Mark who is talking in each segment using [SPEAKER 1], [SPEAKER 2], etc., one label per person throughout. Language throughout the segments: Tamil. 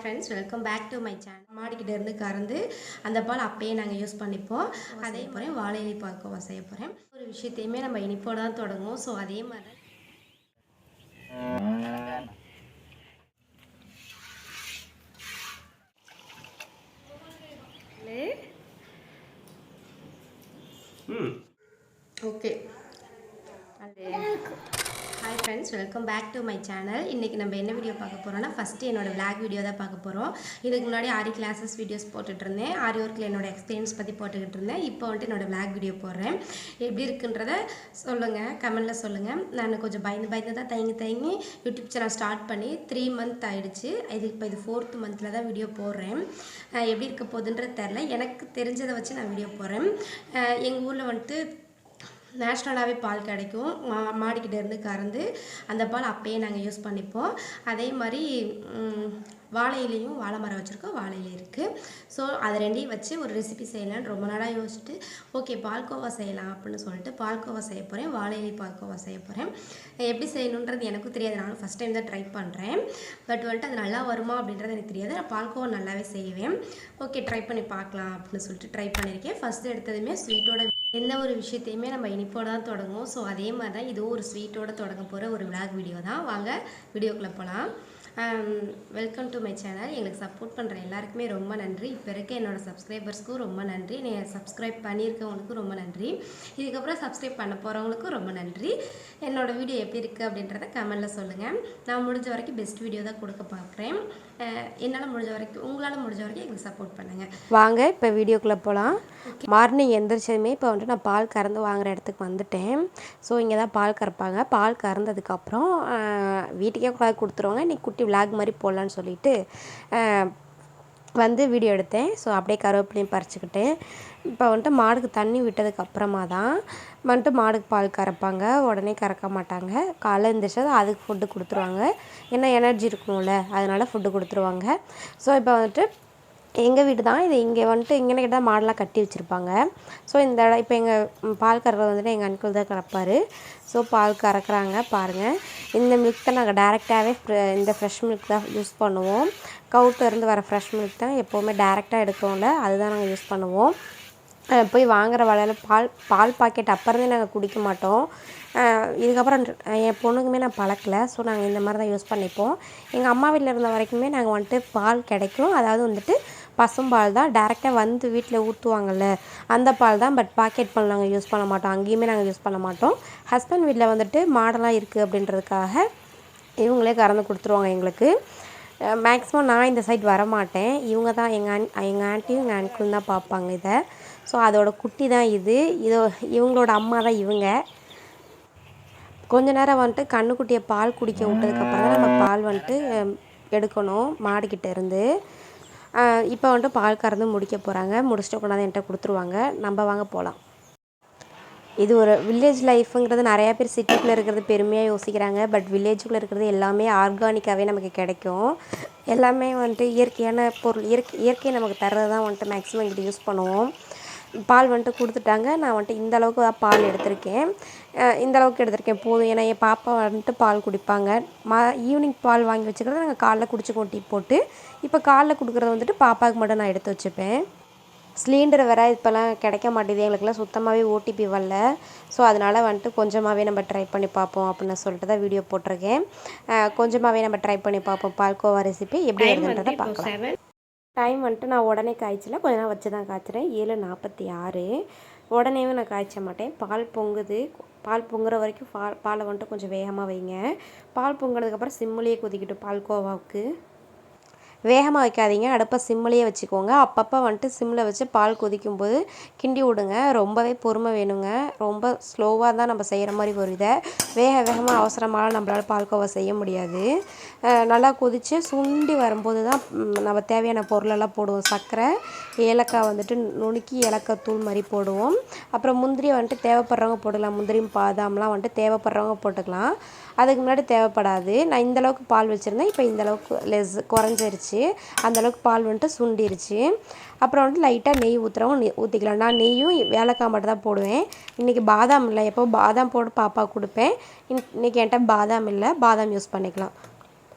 [SPEAKER 1] Friends, welcome back to my channel. மாடிக்கிட்ட இருந்து கறந்து அந்த பால் அப்பயே நாங்கள் யூஸ் பண்ணிப்போம். அதே மாதிரி வாழை இலை பால்கோவா செய்ய போகிறேன். ஒரு விஷயத்தையுமே நம்ம இனிப்போடு தான் தொடங்குவோம். ஸோ அதே மாதிரி okay. Hi friends, welcome back to my channel. இன்றைக்கி நம்ம என்ன வீடியோ பார்க்க போகிறோம்னா, ஃபஸ்ட்டு என்னோடய விளாக் வீடியோ தான் பார்க்க போகிறோம். இதுக்கு முன்னாடி ஆரி கிளாஸஸ் வீடியோஸ் போட்டுட்ருந்தேன். ஆரி ஒர்க்கில் என்னோடய எக்ஸ்பீரியன்ஸ் பற்றி போட்டுக்கிட்டு இருந்தேன். இப்போ வந்துட்டு என்னோடய விளாக் வீடியோ போடுறேன். எப்படி இருக்குன்றத சொல்லுங்கள், கமெண்டில் சொல்லுங்கள். நான் கொஞ்சம் பயந்து தான் தயங்கி யூடியூப் சேனல் ஸ்டார்ட் பண்ணி 3 மந்த் ஆகிடுச்சு. இப்போ இது 4th மந்தில் தான் வீடியோ போடுறேன். எப்படி இருக்க போகுதுன்றது தெரில. எனக்கு தெரிஞ்சதை வச்சு நான் வீடியோ போடுறேன். எங்கள் ஊரில் வந்துட்டு நேஷ்னலாகவே பால் கிடைக்கும். மாடிக்கிட்ட இருந்து கறந்து அந்த பால் அப்பயே நாங்கள் யூஸ் பண்ணிப்போம். அதே மாதிரி வாழை இலையும் வாழை மரம் வச்சுருக்கோம், வாழை இலை இருக்குது. ஸோ அதை ரெண்டையும் வச்சு ஒரு ரெசிபி செய்யலான்னு ரொம்ப நாளாக யோசிச்சுட்டு ஓகே பால்கோவா செய்யலாம் அப்படின்னு சொல்லிட்டு பால்கோவா செய்ய போகிறேன். வாழை இலை பால்கோவா செய்ய போகிறேன். எப்படி செய்யணுன்றது எனக்கும் தெரியாது. நானும் ஃபஸ்ட் டைம் தான் ட்ரை பண்ணுறேன். பட் வந்துட்டு அது நல்லா வருமா அப்படின்றது எனக்கு தெரியாது. நான் பால்கோவா நல்லாவே செய்வேன். ஓகே ட்ரை பண்ணி பார்க்கலாம் அப்படின்னு சொல்லிட்டு ட்ரை பண்ணியிருக்கேன். ஃபஸ்ட்டு எடுத்ததுமே ஸ்வீட்டோட எந்த ஒரு விஷயத்தையுமே நம்ம இனிப்போடு தான் தொடங்குவோம். ஸோ அதே மாதிரி தான் இதுவும் ஒரு ஸ்வீட்டோடு தொடங்க போகிற ஒரு விளாக் வீடியோ தான். வாங்க வீடியோக்குள்ளே போகலாம். Welcome to my channel. எங்களுக்கு சப்போர்ட் பண்ணுற எல்லாருக்குமே ரொம்ப நன்றி. இப்போ இருக்க என்னோடய சப்ஸ்கிரைபர்ஸ்க்கும் ரொம்ப நன்றி. நீங்கள் சப்ஸ்கிரைப் பண்ணியிருக்கவங்களுக்கும் ரொம்ப நன்றி. இதுக்கப்புறம் சப்ஸ்கிரைப் பண்ண போகிறவங்களுக்கும் ரொம்ப நன்றி. என்னோடய வீடியோ எப்படி இருக்குது அப்படின்றத கமெண்டில் சொல்லுங்கள். நான் முடிஞ்ச வரைக்கும் பெஸ்ட் வீடியோ தான் கொடுக்க பார்க்குறேன். என்னால் முடிஞ்ச வரைக்கும், உங்களால் முடிஞ்ச வரைக்கும் எங்களுக்கு சப்போர்ட் பண்ணுங்கள். வாங்க இப்போ வீடியோக்குள்ளே போகலாம். மார்னிங் எந்திரிச்சதுமே இப்போ வந்துட்டு நான் பால் கறந்து வாங்குகிற இடத்துக்கு வந்துட்டேன். ஸோ இங்கே தான் பால் கறப்பாங்க. பால் கறந்ததுக்கப்புறம் வீட்டுக்கே கொடுத்துருவாங்க. இன்றைக்கி குட்டி விளாக் மாதிரி போடலான்னு சொல்லிட்டு வந்து வீடியோ எடுத்தேன். ஸோ அப்படியே கருவேப்பிலையும் பறிச்சுக்கிட்டேன். இப்போ வந்துட்டு மாடுக்கு தண்ணி விட்டதுக்கு அப்புறமா தான் வந்துட்டு மாடுக்கு பால் கறப்பாங்க. உடனே கறக்க மாட்டாங்க. காலைல எழுந்திரிச்சது அதுக்கு ஃபுட்டு கொடுத்துருவாங்க. ஏன்னா எனர்ஜி இருக்கணும்ல, அதனால் ஃபுட்டு கொடுத்துருவாங்க. ஸோ இப்போ வந்துட்டு எங்கள் வீடு தான் இது. இங்கே வந்துட்டு இங்கே கிட்ட மாடெலாம் கட்டி வச்சுருப்பாங்க. ஸோ இந்த இடம் இப்போ எங்கள் பால் கறக்கிறது வந்துட்டு எங்கள் அங்கிள் தான் கறப்பார். ஸோ பால் கறக்குறாங்க பாருங்கள். இந்த மில்க் தான் நாங்கள் டேரெக்டாகவே இந்த ஃப்ரெஷ் மில்க் தான் யூஸ் பண்ணுவோம். கவுட்டிலேருந்து வர ஃப்ரெஷ் மில்க் தான் எப்போவுமே டேரெக்டாக எடுக்கிறோம்ல, அதுதான் நாங்கள் யூஸ் பண்ணுவோம். போய் வாங்குகிற வேலையில் பால் பாக்கெட் அப்புறமே நாங்கள் குடிக்க மாட்டோம். இதுக்கப்புறம் என் பொண்ணுக்குமே நான் பழக்கலை. ஸோ நாங்கள் இந்த மாதிரி தான் யூஸ் பண்ணிப்போம். எங்கள் அம்மா வீட்டில் இருந்த வரைக்குமே நாங்கள் வந்துட்டு பால் கிடைக்கும். அதாவது வந்துட்டு பசும்பால் தான் டேரெக்டாக வந்து வீட்டில் ஊற்றுவாங்கள்ல, அந்த பால் தான். பட் பாக்கெட் பால் நாங்கள் யூஸ் பண்ண மாட்டோம். அங்கேயுமே நாங்கள் யூஸ் பண்ண மாட்டோம். ஹஸ்பண்ட் வீட்டில் வந்துட்டு மாடெல்லாம் இருக்குது அப்படின்றதுக்காக இவங்களே கறந்து கொடுத்துருவாங்க எங்களுக்கு. மேக்ஸிமம் நான் இந்த சைட் வரமாட்டேன். இவங்க தான் எங்கள் ஆண்டியும் எங்கள் அங்கிளும் தான் பார்ப்பாங்க இதை. ஸோ அதோட குட்டி தான் இது. இவங்களோட அம்மா தான் இவங்க. கொஞ்ச நேரம் வந்துட்டு கண்ணுக்குட்டியை பால் குடிக்க விட்டதுக்கப்புறம் தான் நம்ம பால் வந்துட்டு எடுக்கணும் மாடுக்கிட்ட இருந்து. இப்போ வந்துட்டு பால் கறந்து முடிக்க போகிறாங்க. முடிச்சுட்டு கொண்டாந்து என்கிட்ட கொடுத்துருவாங்க. நம்ம வாங்க போகலாம். இது ஒரு வில்லேஜ் லைஃப்புங்கிறது நிறையா பேர் சிட்டிக்குள்ளே இருக்கிறது பெருமையாக யோசிக்கிறாங்க. பட் வில்லேஜுக்குள்ளே இருக்கிறது எல்லாமே ஆர்கானிக்காகவே நமக்கு கிடைக்கும். எல்லாமே வந்துட்டு இயற்கையான பொருள், இயற்கையை நமக்கு தர்றது தான் வந்துட்டு மேக்ஸிமம் இங்கே யூஸ் பண்ணுவோம். பால் வந்துட்டு கொடுத்துட்டாங்க. நான் வந்துட்டு இந்த அளவுக்கு தான் பால் எடுத்திருக்கேன். போதும். ஏன்னா என் பாப்பா வந்துட்டு பால் குடிப்பாங்க. ஈவினிங் பால் வாங்கி வச்சுக்கிறத நாங்கள் காலைல குடிச்சுக்குவோம் டீ போட்டு. இப்போ காலைல கொடுக்குறது வந்துட்டு பாப்பாவுக்கு மட்டும் நான் எடுத்து வச்சுப்பேன். சிலிண்டர் வேறு இப்போல்லாம் கிடைக்க மாட்டேது. எங்களுக்குலாம் சுத்தமாகவே ஓடிபி வரல. ஸோ அதனால் வந்துட்டு கொஞ்சமாகவே நம்ம ட்ரை பண்ணி பார்ப்போம் அப்படின்னு சொல்லிட்டு தான் வீடியோ போட்டிருக்கேன். கொஞ்சமாகவே நம்ம ட்ரை பண்ணி பார்ப்போம் பால்கோவா ரெசிபி எப்படி வருதுன்றதை பார்க்கலாம். டைம் வந்துட்டு நான் உடனே காய்ச்சல, கொஞ்ச நேரம் வச்சு தான் காய்ச்சிறேன். 7:46. உடனேவே நான் காய்ச்ச மாட்டேன். பால் பொங்குது. பால் பொங்குற வரைக்கும் பாலை வந்துட்டு கொஞ்சம் வேகமாக வைங்க. பால் பொங்குனதுக்கப்புறம் சிம்முலேயே கொதிக்கிட்டு பால்கோவாவுக்கு வேகமாக வைக்காதீங்க. அடுப்பை சிம்மிலேயே வச்சுக்கோங்க. அப்பப்போ வந்துட்டு சிம்மில் வச்சு பால் கொதிக்கும்போது கிண்டி விடுங்க. ரொம்பவே பொறுமை வேணுங்க. ரொம்ப ஸ்லோவாக தான் நம்ம செய்கிற மாதிரி வரும். இதை வேகமாக அவசரமாக நம்மளால் பால்கோவா செய்ய முடியாது. நல்லா கொதித்து சுண்டி வரும்போது தான் நம்ம தேவையான பொருளெல்லாம் போடுவோம். சர்க்கரை, ஏலக்காய் வந்துட்டு நுணுக்கி ஏலக்காய் தூள் மாதிரி போடுவோம். அப்புறம் முந்திரி வந்துட்டு தேவைப்படுறவங்க போட்டுக்கலாம். முந்திரி பாதாம்லாம் வந்துட்டு தேவைப்படுறவங்க போட்டுக்கலாம். அதுக்கு முன்னாடி தேவைப்படாது. நான் இந்தளவுக்கு பால் வச்சுருந்தேன். இப்போ இந்தளவுக்கு குறைஞ்சிருச்சு. அந்தளவுக்கு பால் வந்துட்டு சுண்டிருச்சு. அப்புறம் வந்துட்டு லைட்டாக நெய் ஊற்றுறவங்க ஊற்றிக்கலாம். நான் நெய்யும் ஏலக்காய் மட்டும் தான் போடுவேன். இன்றைக்கி பாதாம் இல்லை. எப்போ பாதாம் போட்டு பாப்பாவுக்கு கொடுப்பேன். இன்றைக்கி என்கிட்ட பாதாம் இல்லை. பாதாம் யூஸ் பண்ணிக்கலாம்.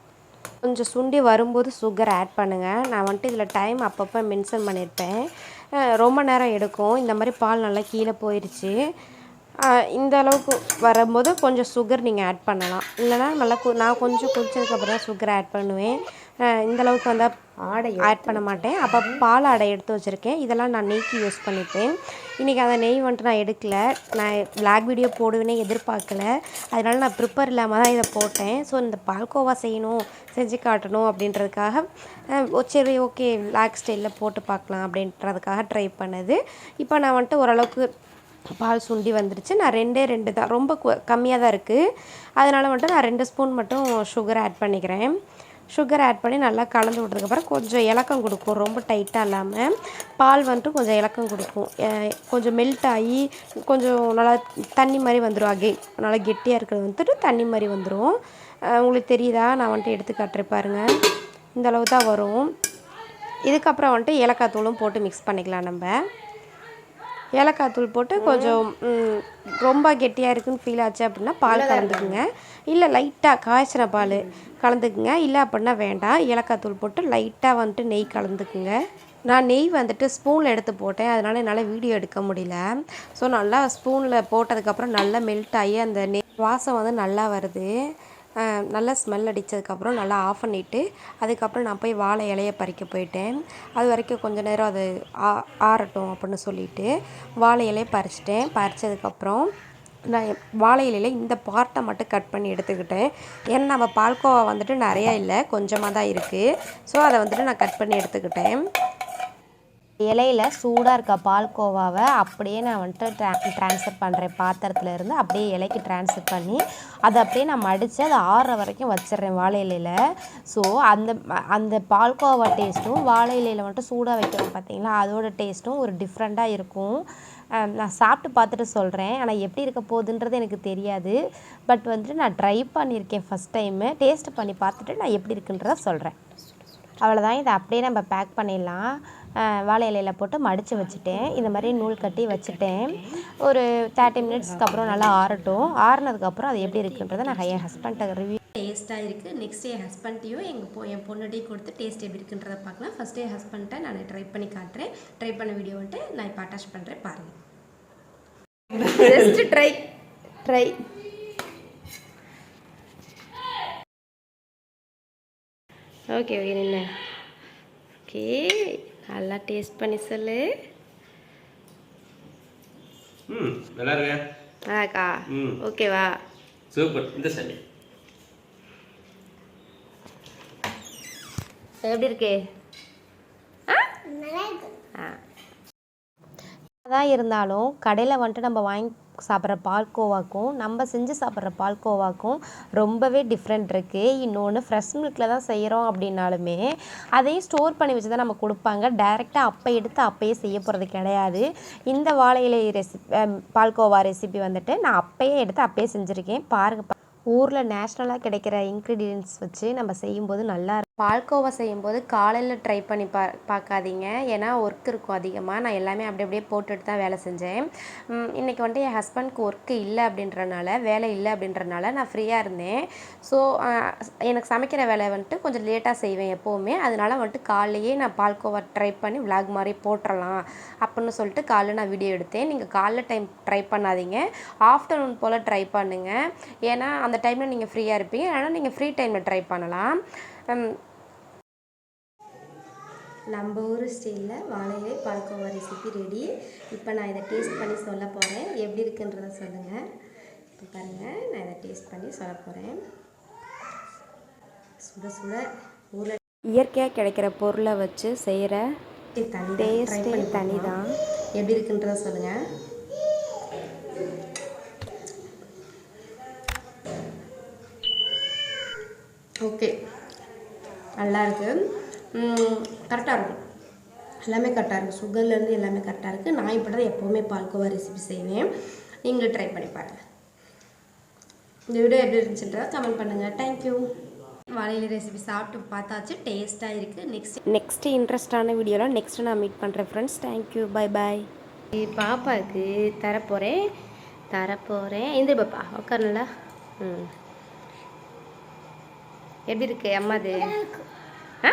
[SPEAKER 1] கொஞ்சம் சுண்டி வரும்போது சுகர் ஆட் பண்ணுங்கள். நான் வந்துட்டு இதில் டைம் அப்பப்போ மென்ஷன் பண்ணியிருப்பேன். ரொம்ப நேரம் எடுக்கும். இந்த மாதிரி பால் நல்லா கீழே போயிடுச்சு. இந்த அளவுக்கு வரும்போது கொஞ்சம் சுகர் நீங்கள் ஆட் பண்ணலாம். இல்லைனா நல்லா நான் கொஞ்சம் குடிச்சதுக்கப்புறம் தான் சுகர் ஆட் பண்ணுவேன். இந்தளவுக்கு வந்தால் ஆட் பண்ண மாட்டேன். அப்போ பால் ஆடை எடுத்து வச்சுருக்கேன். இதெல்லாம் நான் நெய்க்கு யூஸ் பண்ணிப்பேன். இன்றைக்கி அந்த நெய் வந்துட்டு நான் எடுக்கலை. நான் விளாக் வீடியோ போடுவேனே எதிர்பார்க்கல. அதனால் நான் ப்ரிப்பேர் இல்லாமல் தான் இதை போட்டேன். ஸோ இந்த பால்கோவா செய்யணும், செஞ்சு காட்டணும் அப்படின்றதுக்காக சரி ஓகே விளாக் ஸ்டைலில் போட்டு பார்க்கலாம் அப்படின்றதுக்காக ட்ரை பண்ணது. இப்போ நான் வந்துட்டு ஓரளவுக்கு பால் சுண்டி வந்துடுச்சு. நான் 2 தான், ரொம்ப கம்மியாக தான் இருக்குது. அதனால் வந்துட்டு நான் 2 ஸ்பூன் மட்டும் சுகர் ஆட் பண்ணிக்கிறேன். சுகர் ஆட் பண்ணி நல்லா கலந்து விட்டதுக்கப்புறம் கொஞ்சம் இலக்கம் கொடுக்கும். ரொம்ப டைட்டாக இல்லாமல் பால் வந்துட்டு கொஞ்சம் இலக்கம் கொடுக்கும். கொஞ்சம் மெல்ட் ஆகி கொஞ்சம் நல்லா தண்ணி மாதிரி வந்துடும். நல்லா கெட்டியாக இருக்கிறது வந்துட்டு தண்ணி மாதிரி வந்துடும். உங்களுக்கு தெரியுதா? நான் வந்துட்டு எடுத்து காட்டுறேன் பாருங்கள். இந்தளவு தான் வரும். இதுக்கப்புறம் வந்துட்டு ஏலக்காய் தூளும் போட்டு மிக்ஸ் பண்ணிக்கலாம். நம்ம ஏலக்காய் தூள் போட்டு கொஞ்சம் ரொம்ப கெட்டியாக இருக்குதுன்னு ஃபீல் ஆச்சு அப்படின்னா பால் கலந்துக்குங்க. இல்லை லைட்டாக காய்ச்சின பால் கலந்துக்குங்க. இல்லை அப்படின்னா வேண்டாம். ஏலக்காய் தூள் போட்டு லைட்டாக வந்துட்டு நெய் கலந்துக்குங்க. நான் நெய் வந்துட்டு ஸ்பூனில் எடுத்து போட்டேன். அதனால் என்னால் வீடியோ எடுக்க முடியல. ஸோ நல்லா ஸ்பூனில் போட்டதுக்கப்புறம் நல்லா மெல்ட் ஆகி அந்த நெய் வாசம் வந்து நல்லா வருது. நல்லா ஸ்மெல் அடித்ததுக்கப்புறம் நல்லா ஆஃப் பண்ணிவிட்டு அதுக்கப்புறம் நான் போய் வாழை இலையை பறிக்க போயிட்டேன். அது வரைக்கும் கொஞ்சம் நேரம் அது ஆறட்டும் அப்படின்னு சொல்லிவிட்டு வாழை இலையை பறித்ததுக்கப்புறம் நான் வாழை இலையில் இந்த பார்ட்டை மட்டும் கட் பண்ணி எடுத்துக்கிட்டேன். ஏன்னா நம்ம பால்கோவா வந்துட்டு நிறையா இல்லை, கொஞ்சமாக தான் இருக்குது. ஸோ அதை வந்துட்டு நான் கட் பண்ணி எடுத்துக்கிட்டேன். இலையில் சூடாக இருக்க பால்கோவாவை அப்படியே நான் வந்துட்டு ட்ரான்ஸ்ஃபர் பண்ணுறேன். பாத்திரத்தில் இருந்து அப்படியே இலைக்கு ட்ரான்ஸ்ஃபர் பண்ணி அதை அப்படியே நான் மடித்து அதை ஆறுற வரைக்கும் வச்சிடுறேன் வாழை இலையில். ஸோ அந்த பால்கோவா டேஸ்ட்டும் வாழை இலையில் வந்துட்டு சூடாக வைக்கிறோம் பார்த்தீங்களா, அதோட டேஸ்ட்டும் ஒரு டிஃப்ரெண்ட்டாக இருக்கும். நான் சாப்பிட்டு பார்த்துட்டு சொல்கிறேன். ஆனால் எப்படி இருக்க போகுதுன்றது எனக்கு தெரியாது. பட் வந்துட்டு நான் ட்ரை பண்ணியிருக்கேன் ஃபஸ்ட் டைமு. டேஸ்ட் பண்ணி பார்த்துட்டு நான் எப்படி இருக்குன்றத சொல்கிறேன். அவ்வளோதான். இதை அப்படியே நம்ம பேக் பண்ணிடலாம். வாழை இலையில் போட்டு மடித்து வச்சுட்டேன். இந்த மாதிரி நூல் கட்டி வச்சுட்டேன். ஒரு 30 மினிட்ஸ்க்கு அப்புறம் நல்லா ஆறட்டும். ஆறுனதுக்கப்புறம் அது எப்படி இருக்குன்றதை நான் என் ஹஸ்பண்ட்டை ரிவ்யூ. டேஸ்ட்டாக இருக்குது. நெக்ஸ்ட் என் ஹஸ்பண்ட்டையும் என் பொண்ணுகிட்டையும் கொடுத்து டேஸ்ட் எப்படி இருக்குன்றதை பார்க்கலாம். ஃபஸ்ட்டு என் ஹஸ்பண்ட்டை நான் ட்ரை பண்ணி காட்டுறேன். ட்ரை பண்ண வீடியோ வந்துட்டு நான் இப்போ அட்டாச் பண்ணுறேன் பாருங்கள். ஜஸ்ட் ட்ரை ஓகே என்ன ஓகே, நல்லா டேஸ்ட் பண்ணி சொல்லு.
[SPEAKER 2] நல்லா இருக்கு.
[SPEAKER 1] நல்லாக்கா? ஓகேவா?
[SPEAKER 2] சூப்பர். இந்த சரி
[SPEAKER 1] எப்படி இருக்கு? தான் இருந்தாலும் கடையில் வந்துட்டு நம்ம வாங்கி சாப்பிட்ற பால்கோவாக்கும் நம்ம செஞ்சு சாப்பிட்ற பால்கோவாக்கும் ரொம்பவே டிஃப்ரெண்ட் இருக்குது. இன்னொன்று ஃப்ரெஷ் மில்கில் தான் செய்கிறோம் அப்படின்னாலுமே அதையும் ஸ்டோர் பண்ணி வச்சு தான் நம்ம கொடுப்பாங்க. டைரெக்டாக அப்போ எடுத்து அப்போயே செய்ய போகிறது கிடையாது. இந்த வாழை இலை பால்கோவா ரெசிபி வந்துட்டு நான் அப்போயே எடுத்து அப்போயே செஞ்சுருக்கேன். பாருங்கள், ஊரில் நேஷ்னலாக கிடைக்கிற இன்க்ரீடியன்ட்ஸ் வச்சு நம்ம செய்யும்போது நல்லா இருக்கும். பால்கோவா செய்யும்போது காலையில் ட்ரை பண்ணி பார்க்காதீங்க. ஏன்னா ஒர்க் இருக்கும் அதிகமாக. நான் எல்லாமே அப்படியே போட்டுட்டு தான் வேலை செஞ்சேன். இன்றைக்கி வந்துட்டு என் ஹஸ்பண்ட்க்கு ஒர்க்கு இல்லை அப்படின்றனால, வேலை இல்லை அப்படின்றனால நான் ஃப்ரீயாக இருந்தேன். ஸோ எனக்கு சமைக்கிற வேலை வந்துட்டு கொஞ்சம் லேட்டாக செய்வேன் எப்போவுமே. அதனால வந்துட்டு காலையே நான் பால்கோவா ட்ரை பண்ணி விளாக் மாதிரி போட்டுடலாம் அப்படின்னு சொல்லிட்டு காலைல நான் வீடியோ எடுத்தேன். நீங்கள் காலைல டைம் ட்ரை பண்ணாதீங்க, ஆஃப்டர்நூன் போல் ட்ரை பண்ணுங்கள். ஏன்னா அந்த டைமில் நீங்கள் ஃப்ரீயாக இருப்பீங்க. அதனால் நீங்கள் ஃப்ரீ டைமில் ட்ரை பண்ணலாம். நம்ம ஊர் ஸ்டைலில் வாழை இலை பால்கோவா ரெசிபி ரெடி. இப்போ நான் இதை டேஸ்ட் பண்ணி சொல்ல போகிறேன். எப்படி இருக்குன்றதை சொல்லுங்கள். இப்போ பாருங்கள், நான் இதை டேஸ்ட் பண்ணி சொல்ல போகிறேன். சுட சுட ஊரில் இயற்கையாக கிடைக்கிற பொருளை வச்சு செய்கிற டேஸ்ட்டே தனி தான். எப்படி இருக்குன்றதை சொல்லுங்கள். ஓகே, நல்லா இருக்குது. கரெக்டாக இருக்கும். எல்லாமே கரெக்டாக இருக்குது. சுகர்லேருந்து எல்லாமே கரெக்டாக இருக்குது. நான் இப்படி தான் எப்போவுமே பால்கோவா ரெசிபி செய்வேன். நீங்களும் ட்ரை பண்ணி பாருங்கள். இந்த வீடியோ எப்படி இருந்துச்சுன்றதை கமெண்ட் பண்ணுங்கள். தேங்க்யூ. வாழை ரெசிபி சாப்பிட்டு பார்த்தாச்சு, டேஸ்ட்டாக இருக்குது. நெக்ஸ்ட்டு இன்ட்ரெஸ்டான வீடியோவில் நெக்ஸ்ட்டு நான் மீட் பண்ணுறேன் ஃப்ரெண்ட்ஸ். Thank you, bye bye. பாப்பாவுக்கு தரப்போகிறேன். இந்த பாப்பா உட்காரல. எப்படி இருக்கு அம்மாது? ஆ